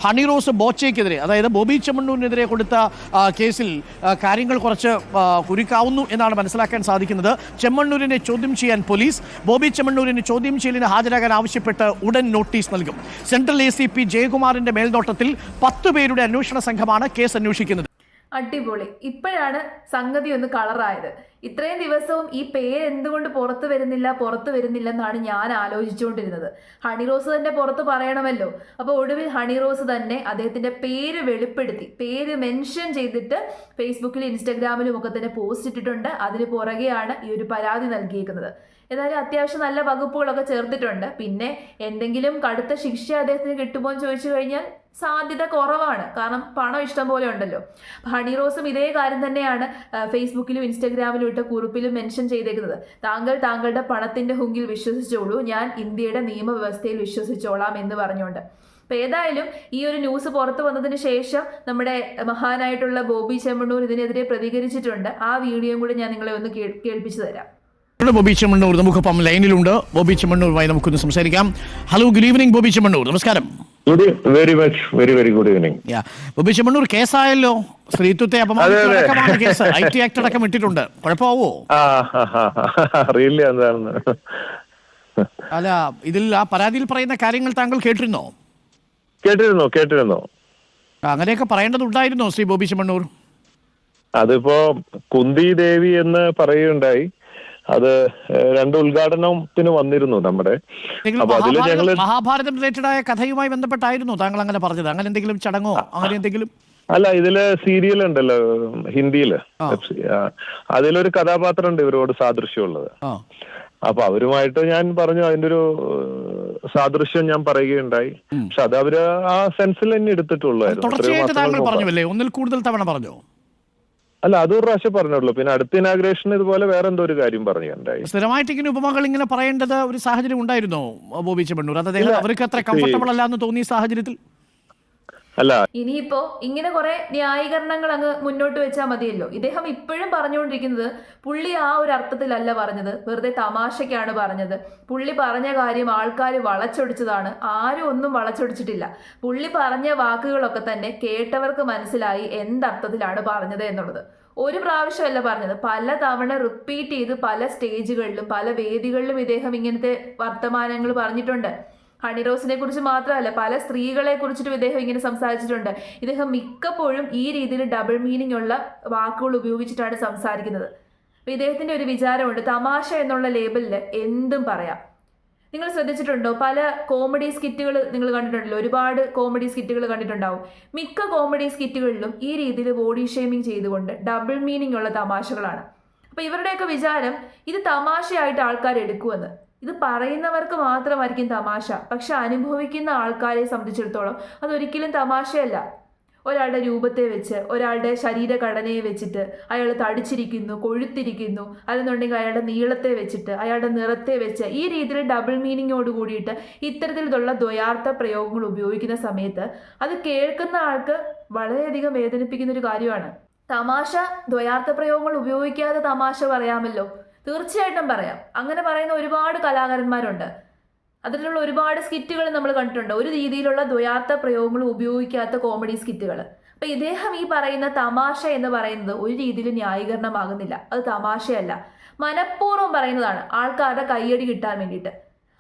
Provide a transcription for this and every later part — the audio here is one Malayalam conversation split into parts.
ഹണി റോസ് ബോച്ചയ്ക്കെതിരെ, അതായത് ബോബി ചെമ്മണ്ണൂരിനെതിരെ കൊടുത്ത കേസിൽ കാര്യങ്ങൾ കുറച്ച് കുരുക്കാവുന്നു എന്നാണ് മനസ്സിലാക്കാൻ സാധിക്കുന്നത്. ചെമ്മണ്ണൂരിനെ ചോദ്യം ചെയ്യാൻ പോലീസ് ബോബി ചെമ്മണ്ണൂരിനെ ചോദ്യം ചെയ്യലിന് ഹാജരാകാൻ ആവശ്യപ്പെട്ട് ഉടൻ നോട്ടീസ് നൽകും. സെൻട്രൽ ACP ജയകുമാറിന്റെ മേൽനോട്ടത്തിൽ 10 പേരുടെ അന്വേഷണ സംഘമാണ് കേസ് അന്വേഷിക്കുന്നത്. അടിപൊളി. ഇപ്പോഴാണ് സംഗതി ഒന്ന് കളറായത്. ഇത്രയും ദിവസവും ഈ പേര് എന്തുകൊണ്ട് പുറത്തു വരുന്നില്ലെന്നാണ് ഞാൻ ആലോചിച്ചുകൊണ്ടിരുന്നത്. ഹണി റോസ് തന്നെ പുറത്ത് പറയണമല്ലോ. അപ്പോൾ ഒടുവിൽ ഹണി റോസ് തന്നെ അദ്ദേഹത്തിന്റെ പേര് വെളിപ്പെടുത്തി, പേര് മെൻഷൻ ചെയ്തിട്ട് ഫേസ്ബുക്കിലും ഇൻസ്റ്റാഗ്രാമിലും ഒക്കെ തന്നെ പോസ്റ്റ് ഇട്ടിട്ടുണ്ട്. അതിന് പുറകെയാണ് ഈ ഒരു പരാതി നൽകിയിരിക്കുന്നത്. ഏതായാലും അത്യാവശ്യം നല്ല വകുപ്പുകളൊക്കെ ചേർത്തിട്ടുണ്ട്. പിന്നെ എന്തെങ്കിലും കടുത്ത ശിക്ഷ അദ്ദേഹത്തിന് കിട്ടുമോ എന്ന് ചോദിച്ചു കഴിഞ്ഞാൽ സാധ്യത കുറവാണ്. കാരണം പണം ഇഷ്ടം പോലെ ഉണ്ടല്ലോ. ഹണി റോസും ഇതേ കാര്യം തന്നെയാണ് ഫേസ്ബുക്കിലും ഇൻസ്റ്റാഗ്രാമിലും ഇട്ട കുറിപ്പിലും മെൻഷൻ ചെയ്തേക്കുന്നത്. താങ്കളുടെ പണത്തിന്റെ ഹുങ്കിൽ വിശ്വസിച്ചോളൂ, ഞാൻ ഇന്ത്യയുടെ നിയമവ്യവസ്ഥയിൽ വിശ്വസിച്ചോളാം എന്ന് പറഞ്ഞുകൊണ്ട്. അപ്പൊ ഏതായാലും ഈ ഒരു ന്യൂസ് പുറത്തു വന്നതിന് ശേഷം നമ്മുടെ മഹാനായിട്ടുള്ള ബോബി ചെമ്മണ്ണൂർ ഇതിനെതിരെ പ്രതികരിച്ചിട്ടുണ്ട്. ആ വീഡിയോയും കൂടി ഞാൻ നിങ്ങളെ ഒന്ന് കേൾപ്പിച്ചു തരാം. ബോബി ചെമ്മണ്ണൂർ നമുക്കൊപ്പം ലൈനിലുണ്ട്. ബോബി ചെമ്മണ്ണൂരുമായി നമുക്കൊന്ന് സംസാരിക്കാം. Hello, good evening Bobby Chemmanur. നമസ്കാരം. Very good evening. Bobby Chemmanur, കേസായല്ലോ. സ്ത്രീത്വത്തെ അപമാനിച്ചടക്കമാണ് കേസ്. IT ആക്ട് അടക്കം ഇട്ടിട്ടുണ്ട്. കുഴപ്പമാവോ? അറിയില്ല എന്താണെന്ന്. അല്ല, ഇതിൽ ആ പരാതിയിൽ പറയുന്ന കാര്യങ്ങൾ താങ്കൾ കേട്ടിരുന്നോ? കേട്ടിരുന്നു. അങ്ങനെയൊക്കെ പറയേണ്ടതുണ്ടായിരുന്നോ ശ്രീ ബോബി ചെമ്മണ്ണൂർ? അതിപ്പോ കുന്തി ദേവി എന്ന് പറയുകയുണ്ടായി. അത് 2 ഉദ്ഘാടനത്തിന് വന്നിരുന്നു നമ്മുടെ. മഹാഭാരതം റിലേറ്റഡ് ആയ കഥയുമായി ബന്ധപ്പെട്ടായിരുന്നു താങ്കൾ അങ്ങനെ പറഞ്ഞത്? അങ്ങനെ എന്തെങ്കിലും ചടങ്ങോ അങ്ങനെ എന്തെങ്കിലും? അല്ല, ഇതില് സീരിയൽ ഉണ്ടല്ലോ ഹിന്ദിയില്, അതിലൊരു കഥാപാത്രം ഉണ്ട് ഇവരോട് സാദൃശ്യമുള്ളത്. അപ്പൊ അവരുമായിട്ട് ഞാൻ പറഞ്ഞു, അതിന്റെ ഒരു സാദൃശ്യം ഞാൻ പറയുകയുണ്ടായി. പക്ഷെ അത് അവര് ആ സെൻസിൽ തന്നെ എടുത്തിട്ടുള്ളായിരുന്നു. ഒന്നിൽ കൂടുതൽ തവണ പറഞ്ഞോ? അല്ല, അതൊരു പ്രാവശ്യം പറഞ്ഞുള്ളൂ. പിന്നെ അടുത്ത ഇനാഗ്രേഷൻ ഇതുപോലെ വേറെ എന്തോ ഒരു കാര്യം പറഞ്ഞുണ്ടായി. സ്ഥിരമായിട്ട് ഇങ്ങനെ ഉപമകൾ ഇങ്ങനെ പറയേണ്ടത് ഒരു സാഹചര്യം ഉണ്ടായിരുന്നോ ബോബി ചെമ്മണ്ണൂർ? അതായത് അവർക്ക് അത്ര കംഫർട്ടബിൾ അല്ലാന്ന് തോന്നിയ സാഹചര്യത്തിൽ അല്ല, ഇനിയിപ്പോ ഇങ്ങനെ കുറെ ന്യായീകരണങ്ങൾ അങ്ങ് മുന്നോട്ട് വെച്ചാൽ മതിയല്ലോ. ഇദ്ദേഹം ഇപ്പോഴും പറഞ്ഞുകൊണ്ടിരിക്കുന്നത് പുള്ളി ആ ഒരു അർത്ഥത്തിലല്ല പറഞ്ഞത്, വെറുതെ തമാശക്കാണ് പറഞ്ഞത്. പുള്ളി പറഞ്ഞ കാര്യം ആൾക്കാർ വളച്ചൊടിച്ചതാണ്. ആരും ഒന്നും വളച്ചൊടിച്ചിട്ടില്ല. പുള്ളി പറഞ്ഞ വാക്കുകളൊക്കെ തന്നെ കേട്ടവർക്ക് മനസ്സിലായി എന്തർത്ഥത്തിലാണ് പറഞ്ഞത് എന്നുള്ളത്. ഒരു പ്രാവശ്യമല്ല പറഞ്ഞത്, പല തവണ റിപ്പീറ്റ് ചെയ്ത് പല സ്റ്റേജുകളിലും പല വേദികളിലും ഇദ്ദേഹം ഇങ്ങനത്തെ വർത്തമാനങ്ങൾ പറഞ്ഞിട്ടുണ്ട്. ഹണി റോസിനെ കുറിച്ച് മാത്രമല്ല, പല സ്ത്രീകളെ കുറിച്ചിട്ടും ഇദ്ദേഹം ഇങ്ങനെ സംസാരിച്ചിട്ടുണ്ട്. ഇദ്ദേഹം മിക്കപ്പോഴും ഈ രീതിയിൽ ഡബിൾ മീനിങ് ഉള്ള വാക്കുകൾ ഉപയോഗിച്ചിട്ടാണ് സംസാരിക്കുന്നത്. അപ്പൊ ഇദ്ദേഹത്തിന്റെ ഒരു വിചാരമുണ്ട്, തമാശ എന്നുള്ള ലേബലിൽ എന്തും പറയാം. നിങ്ങൾ ശ്രദ്ധിച്ചിട്ടുണ്ടോ? പല കോമഡി സ്കിറ്റുകൾ നിങ്ങൾ കണ്ടിട്ടുണ്ടല്ലോ, ഒരുപാട് കോമഡി സ്കിറ്റുകൾ കണ്ടിട്ടുണ്ടാവും. മിക്ക കോമഡി സ്കിറ്റുകളിലും ഈ രീതിയിൽ ബോഡി ഷേമിങ് ചെയ്തുകൊണ്ട് ഡബിൾ മീനിങ് ഉള്ള തമാശകളാണ്. അപ്പൊ ഇവരുടെയൊക്കെ വിചാരം ഇത് തമാശയായിട്ട് ആൾക്കാർ എടുക്കുമെന്ന്. ഇത് പറയുന്നവർക്ക് മാത്രമായിരിക്കും തമാശ, പക്ഷെ അനുഭവിക്കുന്ന ആൾക്കാരെ സംബന്ധിച്ചിടത്തോളം അതൊരിക്കലും തമാശയല്ല. ഒരാളുടെ രൂപത്തെ വെച്ച്, ഒരാളുടെ ശരീരഘടനയെ വെച്ചിട്ട് അയാൾ തടിച്ചിരിക്കുന്നു, കൊഴുത്തിരിക്കുന്നു, അല്ലെന്നുണ്ടെങ്കിൽ അയാളുടെ നീളത്തെ വെച്ചിട്ട്, അയാളുടെ നിറത്തെ വെച്ച് ഈ രീതിയിൽ ഡബിൾ മീനിങ്ങോട് കൂടിയിട്ട് ഇത്തരത്തിലുള്ള ദ്വയാർത്ഥ പ്രയോഗങ്ങൾ ഉപയോഗിക്കുന്ന സമയത്ത് അത് കേൾക്കുന്ന ആൾക്ക് വളരെയധികം വേദനിപ്പിക്കുന്ന ഒരു കാര്യമാണ്. തമാശ ദ്വയാർത്ഥ പ്രയോഗങ്ങൾ ഉപയോഗിക്കാതെ തമാശ പറയാമല്ലോ, തീർച്ചയായിട്ടും പറയാം. അങ്ങനെ പറയുന്ന ഒരുപാട് കലാകാരന്മാരുണ്ട്. അതിലുള്ള ഒരുപാട് സ്കിറ്റുകൾ നമ്മൾ കണ്ടിട്ടുണ്ട്, ഒരു രീതിയിലുള്ള ദ്വയാർത്ഥ പ്രയോഗങ്ങൾ ഉപയോഗിക്കാത്ത കോമഡി സ്കിറ്റുകൾ. അപ്പൊ ഇദ്ദേഹം ഈ പറയുന്ന തമാശ എന്ന് പറയുന്നത് ഒരു രീതിയിൽ ന്യായീകരണമാകുന്നില്ല. അത് തമാശയല്ല, മനഃപൂർവ്വം പറയുന്നതാണ് ആൾക്കാരുടെ കയ്യടി കിട്ടാൻ വേണ്ടിയിട്ട്.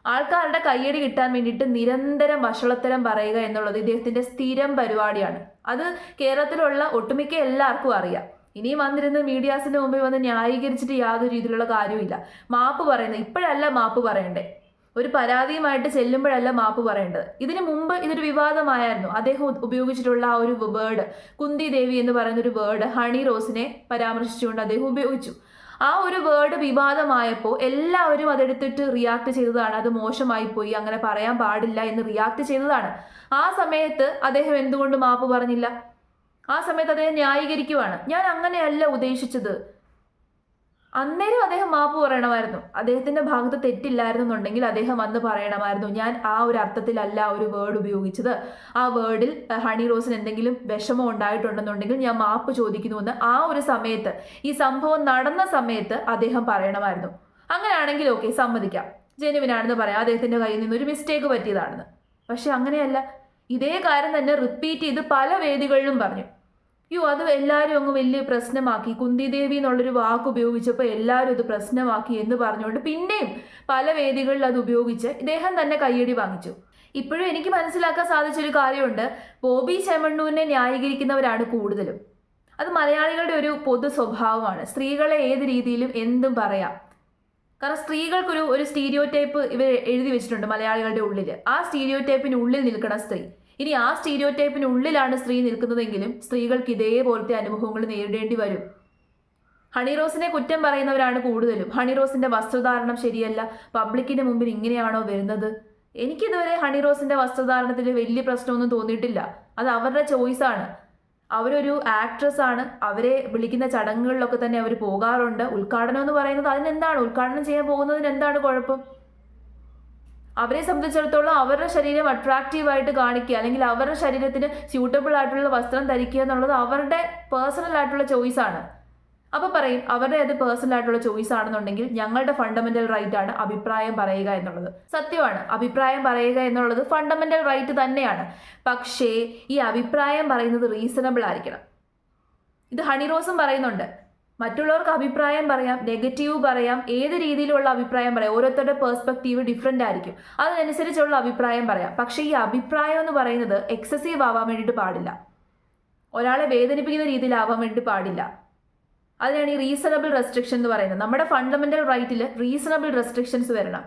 ആൾക്കാരുടെ കയ്യടി കിട്ടാൻ വേണ്ടിയിട്ട് നിരന്തരം വഷളത്തരം പറയുക എന്നുള്ളത് ഇദ്ദേഹത്തിന്റെ സ്ഥിരം പരിപാടിയാണ്. അത് കേരളത്തിലുള്ള ഒട്ടുമിക്ക എല്ലാവർക്കും അറിയാം. ഇനിയും വന്നിരുന്ന് മീഡിയാസിന്റെ മുമ്പിൽ വന്ന് ന്യായീകരിച്ചിട്ട് യാതൊരു രീതിയിലുള്ള കാര്യമില്ല. മാപ്പ് പറയുന്നത് ഇപ്പോഴല്ല മാപ്പ് പറയണ്ടേ, ഒരു പരാതിയുമായിട്ട് ചെല്ലുമ്പോഴല്ല മാപ്പ് പറയേണ്ടത്. ഇതിനു മുമ്പ് ഇതൊരു വിവാദമായിരുന്നു. അദ്ദേഹം ഉപയോഗിച്ചിട്ടുള്ള ആ ഒരു വേർഡ്, കുന്തി ദേവി എന്ന് പറയുന്ന ഒരു വേർഡ് ഹണി റോസിനെ പരാമർശിച്ചുകൊണ്ട് അദ്ദേഹം ഉപയോഗിച്ചു. ആ ഒരു വേർഡ് വിവാദമായപ്പോൾ എല്ലാവരും അതെടുത്തിട്ട് റിയാക്ട് ചെയ്തതാണ്. അത് മോശമായി പോയി, അങ്ങനെ പറയാൻ പാടില്ല എന്ന് റിയാക്ട് ചെയ്തതാണ്. ആ സമയത്ത് അദ്ദേഹം എന്തുകൊണ്ട് മാപ്പ് പറഞ്ഞില്ല? ആ സമയത്ത് അദ്ദേഹം ന്യായീകരിക്കുവാണ്, ഞാൻ അങ്ങനെയല്ല ഉദ്ദേശിച്ചത്. അന്നേരം അദ്ദേഹം മാപ്പ് പറയണമായിരുന്നു. അദ്ദേഹത്തിന്റെ ഭാഗത്ത് തെറ്റില്ലായിരുന്നുണ്ടെങ്കിൽ അദ്ദേഹം അന്ന് പറയണമായിരുന്നു, ഞാൻ ആ ഒരു അർത്ഥത്തിലല്ല ഒരു വേർഡ് ഉപയോഗിച്ചത്, ആ വേർഡിൽ ഹണി റോസിന് എന്തെങ്കിലും വിഷമം ഉണ്ടായിട്ടുണ്ടെന്നുണ്ടെങ്കിൽ ഞാൻ മാപ്പ് ചോദിക്കുന്നുവെന്ന് ആ ഒരു സമയത്ത്, ഈ സംഭവം നടന്ന സമയത്ത് അദ്ദേഹം പറയണമായിരുന്നു. അങ്ങനെയാണെങ്കിൽ ഓക്കെ, സമ്മതിക്കാം, ജെനുവിനാണെന്ന് പറയാം, അദ്ദേഹത്തിന്റെ കയ്യിൽ നിന്ന് ഒരു മിസ്റ്റേക്ക് പറ്റിയതാണെന്ന്. പക്ഷെ അങ്ങനെയല്ല. ഇതേ കാര്യം തന്നെ റിപ്പീറ്റ് ചെയ്ത് പല വേദികളിലും പറഞ്ഞു. അത് എല്ലാവരും അങ്ങ് വലിയ പ്രശ്നമാക്കി, കുന്തിദേവി എന്നുള്ളൊരു വാക്ക് ഉപയോഗിച്ചപ്പോൾ എല്ലാവരും ഇത് പ്രശ്നമാക്കി എന്ന് പറഞ്ഞുകൊണ്ട് പിന്നെയും പല വേദികളിൽ അത് ഉപയോഗിച്ച് ഇദ്ദേഹം തന്നെ കയ്യടി വാങ്ങിച്ചു. ഇപ്പോഴും എനിക്ക് മനസ്സിലാക്കാൻ സാധിച്ചൊരു കാര്യമുണ്ട്, ബോബി ചെമ്മണ്ണൂരിനെ ന്യായീകരിക്കുന്നവരാണ് കൂടുതലും. അത് മലയാളികളുടെ ഒരു പൊതു സ്വഭാവമാണ്. സ്ത്രീകളെ ഏത് രീതിയിലും എന്തും പറയാം. കാരണം സ്ത്രീകൾക്കൊരു ഒരു സ്റ്റീരിയോ ടൈപ്പ് ഇവർ എഴുതി വെച്ചിട്ടുണ്ട് മലയാളികളുടെ ഉള്ളിൽ. ആ സ്റ്റീരിയോ ടൈപ്പിനുള്ളിൽ നിൽക്കണം സ്ത്രീ. ഇനി ആ സ്റ്റീരിയോ ടൈപ്പിനുള്ളിലാണ് സ്ത്രീ നിൽക്കുന്നതെങ്കിലും സ്ത്രീകൾക്ക് ഇതേപോലത്തെ അനുഭവങ്ങൾ നേരിടേണ്ടി വരും. ഹണിറോസിനെ കുറ്റം പറയുന്നവരാണ് കൂടുതലും. ഹണിറോസിന്റെ വസ്ത്രധാരണം ശരിയല്ല, പബ്ലിക്കിന്റെ മുമ്പിൽ ഇങ്ങനെയാണോ വരുന്നത്. എനിക്കിതുവരെ ഹണിറോസിന്റെ വസ്ത്രധാരണത്തിൽ വലിയ പ്രശ്നമൊന്നും തോന്നിയിട്ടില്ല. അത് അവരുടെ ചോയ്സാണ്. അവരൊരു ആക്ട്രസ് ആണ്. അവരെ വിളിക്കുന്ന ചടങ്ങുകളിലൊക്കെ തന്നെ അവർ പോകാറുണ്ട്. ഉദ്ഘാടനം എന്ന് പറയുന്നത് അതിനെന്താണ്, ഉദ്ഘാടനം ചെയ്യാൻ പോകുന്നതിന് എന്താണ് കുഴപ്പം? അവരെ സംബന്ധിച്ചിടത്തോളം അവരുടെ ശരീരം അട്രാക്റ്റീവായിട്ട് കാണിക്കുക, അല്ലെങ്കിൽ അവരുടെ ശരീരത്തിന് സ്യൂട്ടബിൾ ആയിട്ടുള്ള വസ്ത്രം ധരിക്കുക എന്നുള്ളത് അവരുടെ പേഴ്സണൽ ആയിട്ടുള്ള ചോയ്സാണ്. അപ്പോൾ പറയും അവരുടെ അത് പേഴ്സണൽ ആയിട്ടുള്ള ചോയ്സ് ആണെന്നുണ്ടെങ്കിൽ ഞങ്ങളുടെ ഫണ്ടമെന്റൽ റൈറ്റ് ആണ് അഭിപ്രായം പറയുക എന്നുള്ളത്. സത്യമാണ്, അഭിപ്രായം പറയുക എന്നുള്ളത് ഫണ്ടമെന്റൽ റൈറ്റ് തന്നെയാണ്. പക്ഷേ ഈ അഭിപ്രായം പറയുന്നത് റീസണബിൾ ആയിരിക്കണം. ഇത് ഹണിറോസും പറയുന്നുണ്ട്. മറ്റുള്ളവർക്ക് അഭിപ്രായം പറയാം, നെഗറ്റീവ് പറയാം, ഏത് രീതിയിലുള്ള അഭിപ്രായം പറയാം. ഓരോരുത്തരുടെ പേഴ്സ്പെക്റ്റീവ് ഡിഫറെൻ്റ് ആയിരിക്കും. അതിനനുസരിച്ചുള്ള അഭിപ്രായം പറയാം. പക്ഷേ ഈ അഭിപ്രായം എന്ന് പറയുന്നത് എക്സസീവ് ആവാൻ വേണ്ടിയിട്ട് പാടില്ല. ഒരാളെ വേദനിപ്പിക്കുന്ന രീതിയിലാവാൻ വേണ്ടി പാടില്ല. അതിനാണ് ഈ റീസണബിൾ റെസ്ട്രിക്ഷൻ എന്ന് പറയുന്നത്. നമ്മുടെ ഫണ്ടമെന്റൽ റൈറ്റിൽ റീസണബിൾ റെസ്ട്രിക്ഷൻസ് വരണം.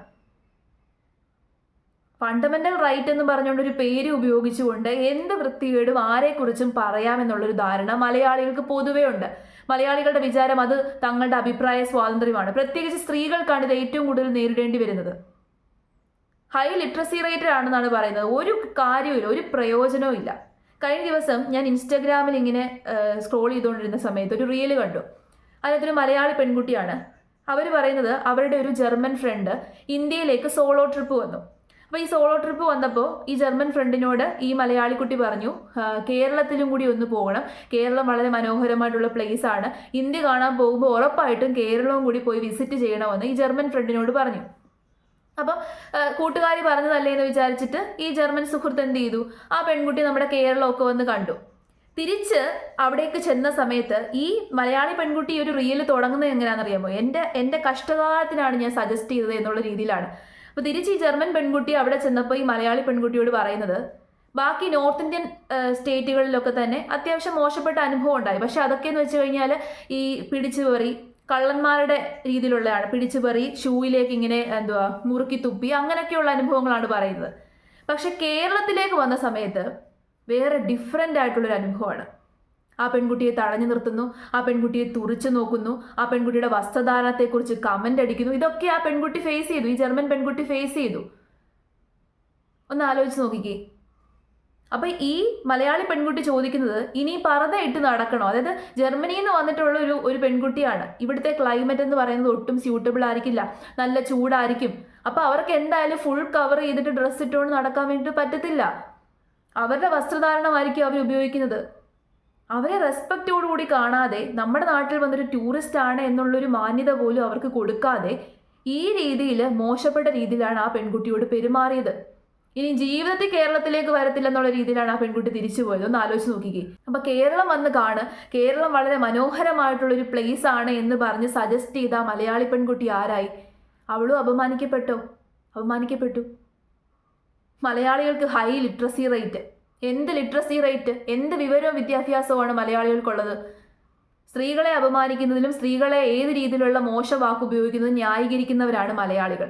ഫണ്ടമെന്റൽ റൈറ്റ് എന്ന് പറഞ്ഞുകൊണ്ട് ഒരു പേര് ഉപയോഗിച്ചുകൊണ്ട് എന്ത് വൃത്തികേടും ആരെക്കുറിച്ചും പറയാമെന്നുള്ളൊരു ധാരണ മലയാളികൾക്ക് പൊതുവേ ഉണ്ട്. മലയാളികളുടെ വിചാരം അത് തങ്ങളുടെ അഭിപ്രായ സ്വാതന്ത്ര്യമാണ്. പ്രത്യേകിച്ച് സ്ത്രീകൾക്കാണ് ഇത് ഏറ്റവും കൂടുതൽ നേരിടേണ്ടി വരുന്നത്. ഹൈ ലിറ്ററസി റേറ്റഡ് ആണെന്നാണ് പറയുന്നത്. ഒരു കാര്യമില്ല, ഒരു പ്രയോജനവും ഇല്ല. കഴിഞ്ഞ ദിവസം ഞാൻ ഇൻസ്റ്റാഗ്രാമിൽ ഇങ്ങനെ സ്ക്രോൾ ചെയ്തുകൊണ്ടിരുന്ന സമയത്ത് ഒരു റീല് കണ്ടു. അതിനകത്തൊരു മലയാളി പെൺകുട്ടിയാണ്. അവർ പറയുന്നത് അവരുടെ ഒരു ജർമ്മൻ ഫ്രണ്ട് ഇന്ത്യയിലേക്ക് സോളോ ട്രിപ്പ് വന്നു. അപ്പോൾ ഈ സോളോ ട്രിപ്പ് വന്നപ്പോൾ ഈ ജർമ്മൻ ഫ്രണ്ടിനോട് ഈ മലയാളി കുട്ടി പറഞ്ഞു, കേരളത്തിലും കൂടി ഒന്ന് പോകണം, കേരളം വളരെ മനോഹരമായിട്ടുള്ള പ്ലേസ് ആണ്, ഇന്ത്യ കാണാൻ പോകുമ്പോൾ ഉറപ്പായിട്ടും കേരളവും കൂടി പോയി വിസിറ്റ് ചെയ്യണമെന്ന് ഈ ജർമ്മൻ ഫ്രണ്ടിനോട് പറഞ്ഞു. അപ്പം കൂട്ടുകാരി പറഞ്ഞതല്ലേ എന്ന് വിചാരിച്ചിട്ട് ഈ ജർമ്മൻ സുഹൃത്ത് എന്ത് ചെയ്തു, ആ പെൺകുട്ടി നമ്മുടെ കേരളമൊക്കെ വന്ന് കണ്ടു. തിരിച്ച് അവിടേക്ക് ചെന്ന സമയത്ത് ഈ മലയാളി പെൺകുട്ടി ഒരു റീല് തുടങ്ങുന്നത് എങ്ങനെയാണെന്നറിയാമോ? എൻ്റെ കഷ്ടകാലത്തിനാണ് ഞാൻ സജസ്റ്റ് ചെയ്തത് എന്നുള്ള രീതിയിലാണ്. അപ്പോൾ തിരിച്ച് ഈ ജർമ്മൻ പെൺകുട്ടി അവിടെ ചെന്നപ്പോൾ ഈ മലയാളി പെൺകുട്ടിയോട് പറയുന്നത്, ബാക്കി നോർത്ത് ഇന്ത്യൻ സ്റ്റേറ്റുകളിലൊക്കെ തന്നെ അത്യാവശ്യം മോശപ്പെട്ട അനുഭവം ഉണ്ടായി. പക്ഷെ അതൊക്കെയെന്ന് വെച്ച് കഴിഞ്ഞാൽ ഈ പിടിച്ചുപറി കള്ളന്മാരുടെ രീതിയിലുള്ളതാണ്. പിടിച്ചുപറി ഷൂയിലേക്ക് ഇങ്ങനെ മുറുക്കി തുപ്പി അങ്ങനെയൊക്കെയുള്ള അനുഭവങ്ങളാണ് പറയുന്നത്. പക്ഷെ കേരളത്തിലേക്ക് വന്ന സമയത്ത് വേറെ ഡിഫറെൻ്റ് ആയിട്ടുള്ളൊരു അനുഭവമാണ്. ആ പെൺകുട്ടിയെ തടഞ്ഞു നിർത്തുന്നു, ആ പെൺകുട്ടിയെ തുറിച്ചു നോക്കുന്നു, ആ പെൺകുട്ടിയുടെ വസ്ത്രധാരണത്തെക്കുറിച്ച് കമൻ്റ് അടിക്കുന്നു. ഇതൊക്കെ ആ പെൺകുട്ടി ഫേസ് ചെയ്തു, ഈ ജർമ്മൻ പെൺകുട്ടി ഫേസ് ചെയ്തു. ഒന്ന് ആലോചിച്ച് നോക്കിക്കേ. അപ്പം ഈ മലയാളി പെൺകുട്ടി ചോദിക്കുന്നത് ഇനി പർദ്ദ ഇട്ട് നടക്കണോ? അതായത് ജർമ്മനിയിൽ നിന്ന് വന്നിട്ടുള്ള ഒരു പെൺകുട്ടിയാണ്. ഇവിടുത്തെ ക്ലൈമറ്റ് എന്ന് പറയുന്നത് ഒട്ടും സ്യൂട്ടബിൾ ആയിരിക്കില്ല, നല്ല ചൂടായിരിക്കും. അപ്പോൾ അവർക്ക് എന്തായാലും ഫുൾ കവർ ചെയ്തിട്ട് ഡ്രസ്സ് ഇട്ടുകൊണ്ട് നടക്കാൻ വേണ്ടിയിട്ട് പറ്റത്തില്ല. അവരുടെ വസ്ത്രധാരണമായിരിക്കും അവർ ഉപയോഗിക്കുന്നത്. അവരെ റെസ്പെക്റ്റോടുകൂടി കാണാതെ, നമ്മുടെ നാട്ടിൽ വന്നൊരു ടൂറിസ്റ്റ് ആണ് എന്നുള്ളൊരു മാന്യത പോലും അവർക്ക് കൊടുക്കാതെ ഈ രീതിയിൽ മോശപ്പെട്ട രീതിയിലാണ് ആ പെൺകുട്ടിയോട് പെരുമാറിയത്. ഇനി ജീവിതത്തിൽ കേരളത്തിലേക്ക് വരത്തില്ലെന്നുള്ള രീതിയിലാണ് ആ പെൺകുട്ടി തിരിച്ചു പോയത്. ഒന്ന് ആലോചിച്ച് നോക്കിക്കേ. അപ്പം കേരളം വന്ന് കാണ്, കേരളം വളരെ മനോഹരമായിട്ടുള്ളൊരു പ്ലേസ് ആണ് എന്ന് പറഞ്ഞ് സജസ്റ്റ് ചെയ്ത ആ മലയാളി പെൺകുട്ടി ആരായി? അവളും അപമാനിക്കപ്പെട്ടു. മലയാളികൾക്ക് ഹൈ ലിറ്ററസി റേറ്റ്. എന്ത് ലിറ്ററസി റേറ്റ്, എന്ത് വിവരവും വിദ്യാഭ്യാസവുമാണ് മലയാളികൾക്കുള്ളത്? സ്ത്രീകളെ അപമാനിക്കുന്നതിലും സ്ത്രീകളെ ഏത് രീതിയിലുള്ള മോശ വാക്ക് ഉപയോഗിക്കുന്നതും ന്യായീകരിക്കുന്നവരാണ് മലയാളികൾ.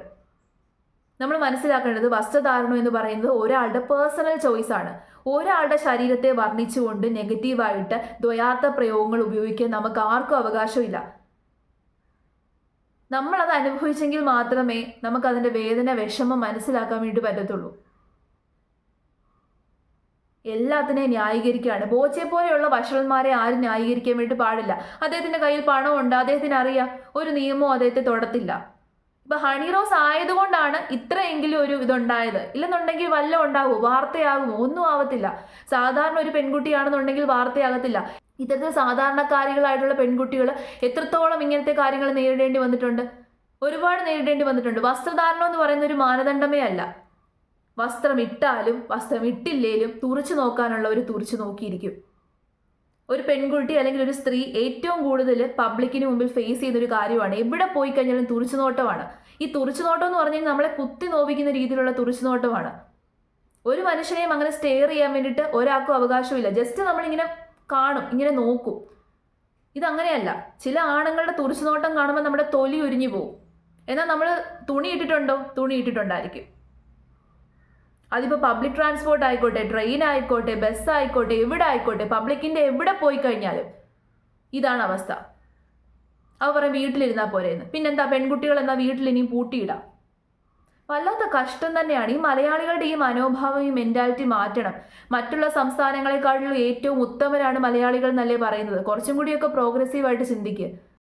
നമ്മൾ മനസ്സിലാക്കേണ്ടത് വസ്ത്രധാരണം എന്ന് പറയുന്നത് ഒരാളുടെ പേഴ്സണൽ ചോയ്സ് ആണ്. ഒരാളുടെ ശരീരത്തെ വർണ്ണിച്ചുകൊണ്ട് നെഗറ്റീവായിട്ട് ദ്വയാർത്ഥ പ്രയോഗങ്ങൾ ഉപയോഗിക്കാൻ നമുക്ക് ആർക്കും അവകാശമില്ല. നമ്മളത് അനുഭവിച്ചെങ്കിൽ മാത്രമേ നമുക്കതിൻ്റെ വേദന, വിഷമം മനസ്സിലാക്കാൻ വേണ്ടി പറ്റത്തുള്ളൂ. എല്ലാത്തിനെയും ന്യായീകരിക്കുകയാണ്. ബോച്ചെ പോലെയുള്ള വഷളന്മാരെ ആരും ന്യായീകരിക്കാൻ വേണ്ടി പാടില്ല. അദ്ദേഹത്തിൻ്റെ കയ്യിൽ പണമുണ്ട്, അദ്ദേഹത്തിന് അറിയാം, ഒരു നിയമവും അദ്ദേഹത്തെ തൊടത്തില്ല. ഇപ്പം ഹണിറോസ് ആയതുകൊണ്ടാണ് ഇത്രയെങ്കിലും ഒരു ഇതുണ്ടായത്. ഇല്ലെന്നുണ്ടെങ്കിൽ വല്ലതും ഉണ്ടാവുമോ? വാർത്തയാകുമോ? ഒന്നും ആവത്തില്ല. സാധാരണ ഒരു പെൺകുട്ടിയാണെന്നുണ്ടെങ്കിൽ വാർത്തയാകത്തില്ല. ഇത്തരത്തിൽ സാധാരണക്കാരികളായിട്ടുള്ള പെൺകുട്ടികൾ എത്രത്തോളം ഇങ്ങനത്തെ കാര്യങ്ങൾ നേരിടേണ്ടി വന്നിട്ടുണ്ട്, ഒരുപാട് നേരിടേണ്ടി വന്നിട്ടുണ്ട്. വസ്ത്രധാരണം എന്ന് പറയുന്ന ഒരു മാനദണ്ഡമേ അല്ല. വസ്ത്രം ഇട്ടാലും വസ്ത്രം ഇട്ടില്ലേലും തുറിച്ചു നോക്കാനുള്ളവർ തുറിച്ചു നോക്കിയിരിക്കും. ഒരു പെൺകുട്ടി അല്ലെങ്കിൽ ഒരു സ്ത്രീ ഏറ്റവും കൂടുതൽ പബ്ലിക്കിന് മുമ്പിൽ ഫേസ് ചെയ്യുന്നൊരു കാര്യമാണ്. എവിടെ പോയി കഴിഞ്ഞാലും തുറിച്ചുനോട്ടമാണ്. ഈ തുറിച്ചുനോട്ടം എന്ന് പറഞ്ഞു കഴിഞ്ഞാൽ നമ്മളെ കുത്തി നോവിക്കുന്ന രീതിയിലുള്ള തുറിച്ചുനോട്ടമാണ്. ഒരു മനുഷ്യനെയും അങ്ങനെ സ്റ്റെയർ ചെയ്യാൻ വേണ്ടിയിട്ട് ഒരാൾക്കും അവകാശമില്ല. ജസ്റ്റ് നമ്മളിങ്ങനെ കാണും, ഇങ്ങനെ നോക്കും. ഇതങ്ങനെയല്ല. ചില ആണുങ്ങളുടെ തുറിച്ചുനോട്ടം കാണുമ്പോൾ നമ്മുടെ തൊലി ഉരിഞ്ഞു പോകും. എന്നാൽ നമ്മൾ തുണി ഇട്ടിട്ടുണ്ടോ? തുണി ഇട്ടിട്ടുണ്ടായിരിക്കും. അതിപ്പോൾ പബ്ലിക് ട്രാൻസ്പോർട്ട് ആയിക്കോട്ടെ, ട്രെയിൻ ആയിക്കോട്ടെ, ബസ് ആയിക്കോട്ടെ, എവിടെ ആയിക്കോട്ടെ, പബ്ലിക്കിൻ്റെ എവിടെ പോയി കഴിഞ്ഞാലും ഇതാണ് അവസ്ഥ. അവ പറയും വീട്ടിലിരുന്നാൽ പോരെയെന്ന്. പിന്നെന്താ, പെൺകുട്ടികൾ എന്നാ വീട്ടിൽ ഇനിയും പൂട്ടിയിടാം. വല്ലാത്ത കഷ്ടം തന്നെയാണ്. ഈ മലയാളികളുടെ ഈ മനോഭാവം, ഈ മെൻറ്റാലിറ്റി മാറ്റണം. മറ്റുള്ള സംസ്ഥാനങ്ങളെക്കാളും ഏറ്റവും ഉത്തമരാണ് മലയാളികൾ എന്നല്ലേ പറയുന്നത്. കുറച്ചും കൂടിയൊക്കെ പ്രോഗ്രസീവായിട്ട് ചിന്തിക്കുക.